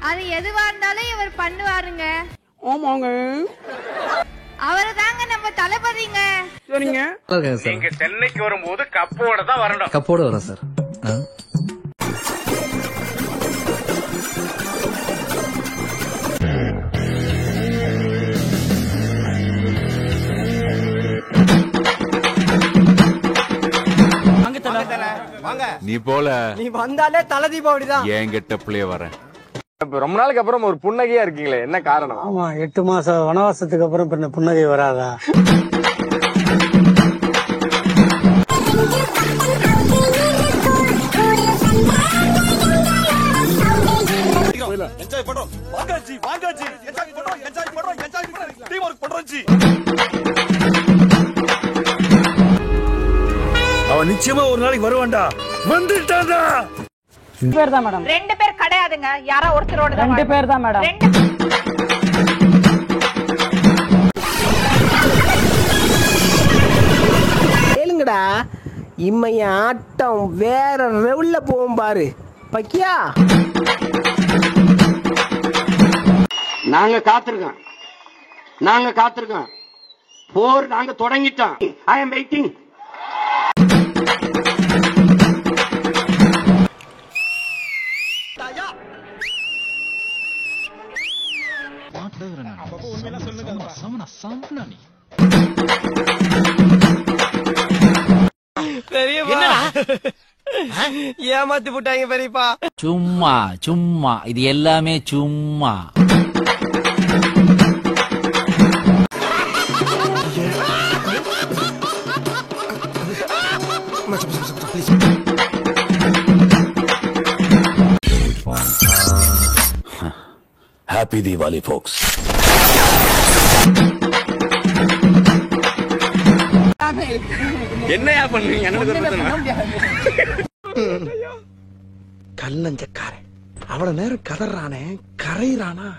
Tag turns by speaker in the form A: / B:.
A: அது எதுவா இருந்தாலும் இவர் பண்ணுவாருங்க.
B: ஆமாங்க.
A: அவரு தாங்க நம்ம தளபதிங்க.
B: சரிங்க.
C: நீங்க சென்னைக்கு வரும்போது கப்போட தான் வரணும்.
D: கப்போட வரேன் சார்.
E: நீ போல
B: நீ வந்தாலே தல தீபாவளி தான்.
E: என் கெட்டப்லயே வரேன்.
C: ரொம்ப நாளுக்கு அப்புறம் ஒரு புன்னகையா இருக்கீங்களே, என்ன காரணம்?
B: ஆமா, 8 மாசம் வனவாசத்துக்கு அப்புறம் புன்னகை வராதா?
F: அவன் நிச்சயமா ஒரு நாளைக்கு வருவான்டா. வந்துட்டான்டா.
B: 2 பேர் தான் மேடம்.
A: 2 பேர் கிடையாதுங்க, யாரோ ஒருத்தரோட
B: 2 பேர் தான் மேடம்.
G: கேளுங்கடா, இம்மைய ஆட்டம் வேற லெவல்ல போகும் பாரு. பக்கியா
H: நாங்க காத்திருக்கோம். போர் நாங்க தொடங்கிட்டோம். ஐ அம் வெயிட்டிங்.
G: ஏமாத்தி போட்டாங்க பெரியப்பா.
D: சும்மா இது எல்லாமே சும்மா.
F: Happy Diwali, folks.
C: என்னையா பண்ணுவீங்க?
G: கல்லஞ்சக்காரன் அவ்வளவு நேரம் கதறானே, கரையிறானா?